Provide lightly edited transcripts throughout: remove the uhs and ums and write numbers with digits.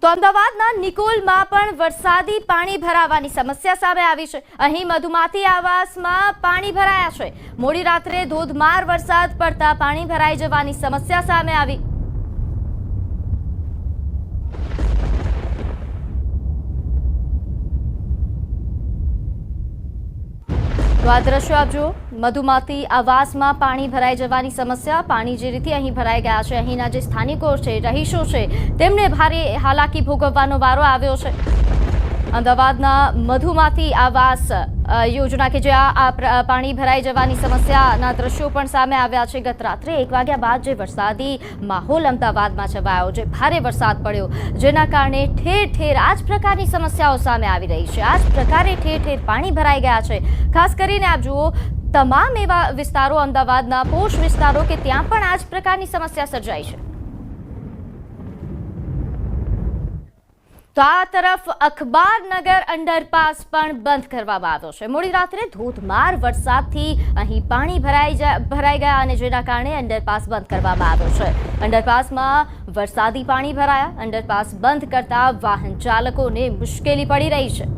તો અમદાવાદના નિકોલમાં પણ વરસાદી પાણી ભરાવાની સમસ્યા સામે આવી છે। અહીં મધુમાતી આવાસમાં પાણી ભરાયા છે। મોડી રાત્રે ધોધમાર વરસાદ પડતા પાણી ભરાઈ જવાની સમસ્યા સામે આવી। તો આ દ્રશ્યો આપ જુઓ, મધુમાતી આવાસમાં પાણી ભરાઈ જવાની સમસ્યા। પાણી જે રીતે અહીં ભરાઈ ગયા છે, અહીંના જે સ્થાનિકો છે, રહીશો છે, તેમને ભારે હાલાકી ભોગવવાનો વારો આવ્યો છે। અમદાવાદના મધુમાતી આવાસ યોજના કે જ્યાં આ પાણી ભરાઈ જવાની સમસ્યાના દ્રશ્યો પણ સામે આવ્યા છે। ગત રાત્રે 1 વાગ્યા બાદ જે વરસાદી માહોલ અમદાવાદમાં છવાયો, જે ભારે વરસાદ પડ્યો, જેના કારણે ઠેર ઠેર આ જ પ્રકારની સમસ્યાઓ સામે આવી રહી છે। આ જ પ્રકારે ઠેર ઠેર પાણી ભરાઈ ગયા છે। ખાસ કરીને આપ જુઓ, તમામ એવા વિસ્તારો અમદાવાદના પોશ વિસ્તારો કે ત્યાં પણ આ જ પ્રકારની સમસ્યા સર્જાઈ છે। તો આ તરફ અખબારનગર અંડરપાસ પણ બંધ કરવામાં આવ્યો છે। મોડી રાત્રે ધોધમાર વરસાદથી અહીં પાણી ભરાઈ ગયા અને જેના કારણે અંડરપાસ બંધ કરવામાં આવ્યો છે। અંડરપાસમાં વરસાદી પાણી ભરાયા। અંડરપાસ બંધ કરતા વાહન ચાલકોને મુશ્કેલી પડી રહી છે।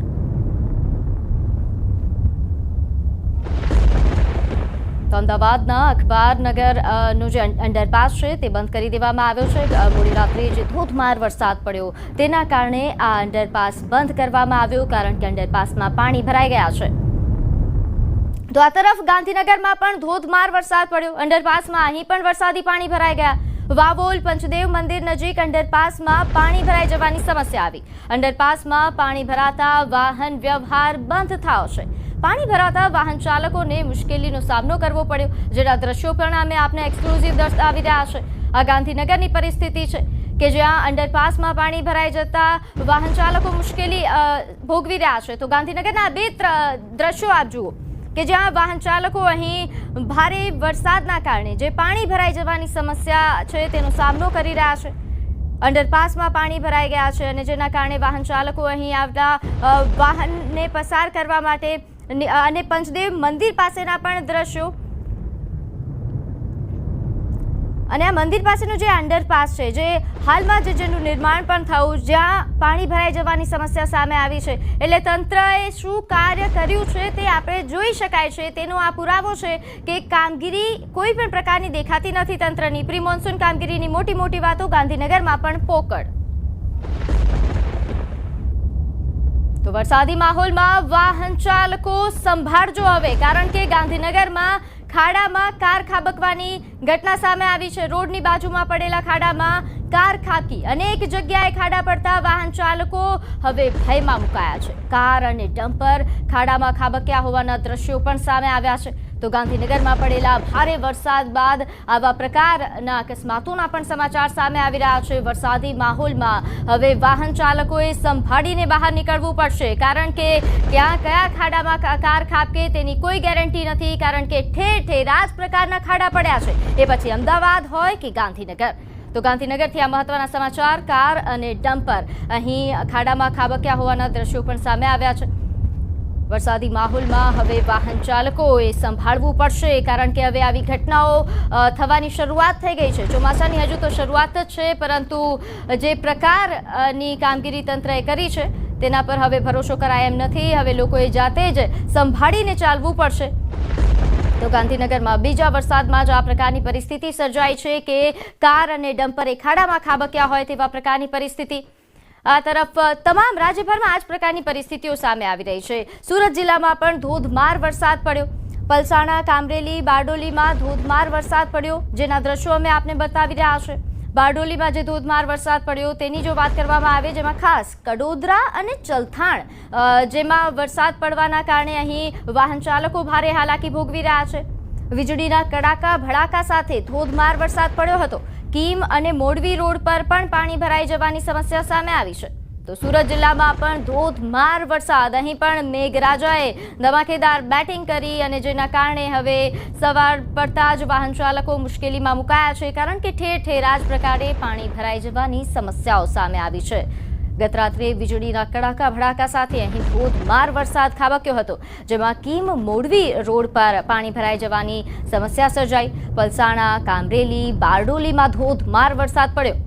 તો અમદાવાદના અખબારનગરનો જે અંડરપાસ છે તે બંધ કરી દેવામાં આવ્યો છે। મોડી રાત્રે જે ધોધમાર વરસાદ પડ્યો તેના કારણે આ અંડરપાસ બંધ કરવામાં આવ્યો, કારણ કે અંડરપાસમાં પાણી ભરાઈ ગયા છે। તો આ તરફ ગાંધીનગરમાં પણ ધોધમાર વરસાદ પડ્યો। અંડરપાસમાં અહીં પણ વરસાદી પાણી ભરાઈ ગયા। વાવોલ પંચદેવ મંદિર નજીક અંડરપાસમાં પાણી ભરાઈ જવાની સમસ્યા આવી। અંડરપાસમાં પાણી ભરાતા વાહન વ્યવહાર બંધ થયો છે। પાણી ભરાતા વાહન ચાલકોને મુશ્કેલીનો સામનો કરવો પડ્યો, જેના દ્રશ્યો પણ અમે આપને એક્સક્લુઝિવ દર્શાવી રહ્યા છે। આ ગાંધીનગરની પરિસ્થિતિ છે કે જ્યાં અંડરપાસમાં પાણી ભરાઈ જતા વાહન ચાલકો મુશ્કેલી ભોગવી રહ્યા છે। તો ગાંધીનગરના બે દ્રશ્યો આપ જુઓ કે જ્યાં વાહન ચાલકો અહીં ભારે વરસાદના કારણે જે પાણી ભરાઈ જવાની સમસ્યા છે તેનો સામનો કરી રહ્યા છે। અંડરપાસમાં પાણી ભરાઈ ગયા છે અને જેના કારણે વાહન ચાલકો અહીં આવતા વાહનને પસાર કરવા માટે અને પંચદેવ મંદિર પાસેના પણ દ્રશ્યો, અને આ મંદિર પાસેનું જે અંડરપાસ છે, જે હાલમાં જેનું નિર્માણ પણ થયું, જ્યાં પાણી ભરાઈ જવાની સમસ્યા સામે આવી છે, એટલે તંત્રએ શું કાર્ય કર્યું છે તે આપણે જોઈ શકાય છે। તેનો આ પુરાવો છે કે કામગીરી કોઈ પણ પ્રકારની દેખાતી નથી તંત્રની। પ્રી મોન્સૂન કામગીરીની મોટી મોટી વાતો ગાંધીનગરમાં પણ પોકળ। તો વરસાદી માહોલમાં વાહન ચાલકો સંભાળજો હવે, કારણ કે ગાંધીનગરમાં ખાડામાં કાર ખાબકવાની ઘટના સામે આવી છે। રોડની બાજુમાં પડેલા ખાડામાં કાર ખાબકી, અનેક જગ્યાએ ખાડા પડતા વાહન ચાલકો હવે ભયમાં મુકાયા છે। કાર અને ડમ્પર ખાડામાં ખાબક્યા હોવાના દ્રશ્યો પણ સામે આવ્યા છે। તો ગાંધીનગરમાં પડેલા ભારે વરસાદ બાદ આવા પ્રકારના અકસ્માતોના પણ સમાચાર સામે આવી રહ્યા છે। વરસાદી માહોલમાં હવે વાહન ચાલકોએ સંભાળીને બહાર નીકળવું પડશે, કારણ કે ક્યાં કયા ખાડામાં કાર ખાબકે તેની કોઈ ગેરંટી નથી, કારણ કે ઠેર ઠેર આ જ પ્રકારના ખાડા પડ્યા છે। એ પછી અમદાવાદ હોય કે ગાંધીનગર। તો ગાંધીનગરથી આ મહત્વના સમાચાર। કાર અને ડમ્પર અહીં ખાડામાં ખાબક્યા હોવાના દ્રશ્યો પણ સામે આવ્યા છે। વરસાદી માહોલમાં હવે વાહન ચાલકોએ સંભાળવું પડશે, કારણ કે હવે આવી ઘટનાઓ થવાની શરૂઆત થઈ ગઈ છે। ચોમાસાની હજુ તો શરૂઆત જ છે, પરંતુ જે પ્રકારની કામગીરી તંત્રએ કરી છે તેના પર હવે ભરોસો કરાય એમ નથી। હવે લોકોએ જાતે જ સંભાળીને ચાલવું પડશે। તો ગાંધીનગરમાં બીજા વરસાદમાં જ આ પ્રકારની પરિસ્થિતિ સર્જાઈ છે કે કાર અને ડમ્પર ખાડામાં ખાબક્યા હોય તેવા પ્રકારની પરિસ્થિતિ। આ તરફ તમામ રાજ્યભરમાં આ જ પ્રકારની પરિસ્થિતિઓ સામે આવી રહી છે। સુરત જિલ્લામાં પણ ધોધમાર વરસાદ પડ્યો। પલસાણા, કામરેલી, બારડોલીમાં ધોધમાર વરસાદ પડ્યો, જેના દ્રશ્યો અમે આપને બતાવી રહ્યા છે। બારડોલીમાં જે ધોધમાર વરસાદ પડ્યો તેની જો વાત કરવામાં આવે, જેમાં ખાસ કડોદરા અને ચલથાણ જેમાં વરસાદ પડવાના કારણે અહીં વાહન ચાલકો ભારે હાલાકી ભોગવી રહ્યા છે। વીજળીના કડાકા ભડાકા સાથે ધોધમાર વરસાદ પડ્યો હતો। કીમ અને મોરબી રોડ પર પણ પાણી ભરાઈ જવાની સમસ્યા સામે આવી છે। તો સુરત જિલ્લામાં પણ ધોધમાર વરસાદ, અહીં પણ મેઘરાજાએ ધમાકેદાર બેટિંગ કરી અને જેના કારણે હવે સવાર પડતા જ વાહન ચાલકો મુશ્કેલીમાં મુકાયા છે, કારણ કે ઠેર ઠેર આ જ પ્રકારે પાણી ભરાઈ જવાની સમસ્યાઓ સામે આવી છે। ગત રાત્રે વીજળીના કડાકા ભડાકા સાથે અહીં ધોધમાર વરસાદ ખાબક્યો હતો, જેમાં કીમ મોરબી રોડ પર પાણી ભરાઈ જવાની સમસ્યા સર્જાઈ। પલસાણા, કામરેલી, બારડોલીમાં ધોધમાર વરસાદ પડ્યો।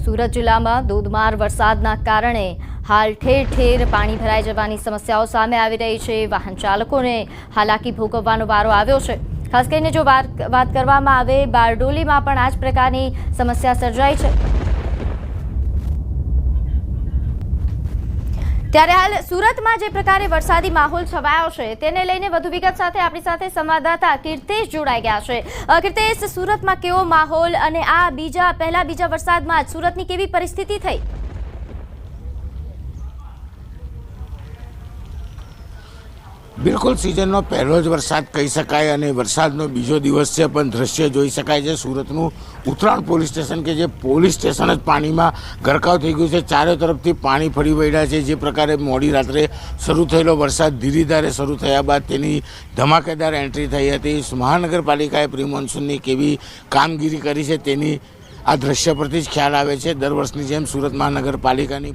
સુરત જિલ્લામાં ધોધમાર વરસાદના કારણે હાલ ઠેર ઠેર પાણી ભરાઈ જવાની સમસ્યાઓ સામે આવી રહી છે। વાહન ચાલકોને હાલાકી ભોગવવાનો વારો આવ્યો છે। ખાસ કરીને જો વાત કરવામાં આવે બારડોલીમાં પણ આ જ પ્રકારની સમસ્યા સર્જાઈ છે। ત્યારે હાલ સુરતમાં જે પ્રકારે વરસાદી માહોલ છવાયો છે તેને લઈને વધુ વિગત સાથે આપણી સાથે સંવાદદાતા કીર્તેશ જોડાઈ ગયા છે। કીર્તેશ, સુરતમાં કેવો માહોલ અને આ પહેલા બીજા વરસાદમાં જ સુરતની કેવી પરિસ્થિતિ થઈ? બિલકુલ સિઝનનો પહેલો જ વરસાદ કહી શકાય અને વરસાદનો બીજો દિવસ છે, પણ દ્રશ્ય જોઈ શકાય છે સુરતનું ઉત્તરાયણ પોલીસ સ્ટેશન કે જે પોલીસ સ્ટેશન જ પાણીમાં ગરકાવ થઈ ગયું છે। ચારે તરફથી પાણી ફરી વળ્યા છે। જે પ્રકારે મોડી રાત્રે શરૂ થયેલો વરસાદ ધીરે ધારે શરૂ થયા બાદ તેની ધમાકેદાર એન્ટ્રી થઈ હતી। મહાનગરપાલિકાએ પ્રી મોન્સૂનની કેવી કામગીરી કરી છે તેની આ દ્રશ્ય પરથી જ ખ્યાલ આવે છે। દર વર્ષની જેમ સુરત મહાનગરપાલિકાની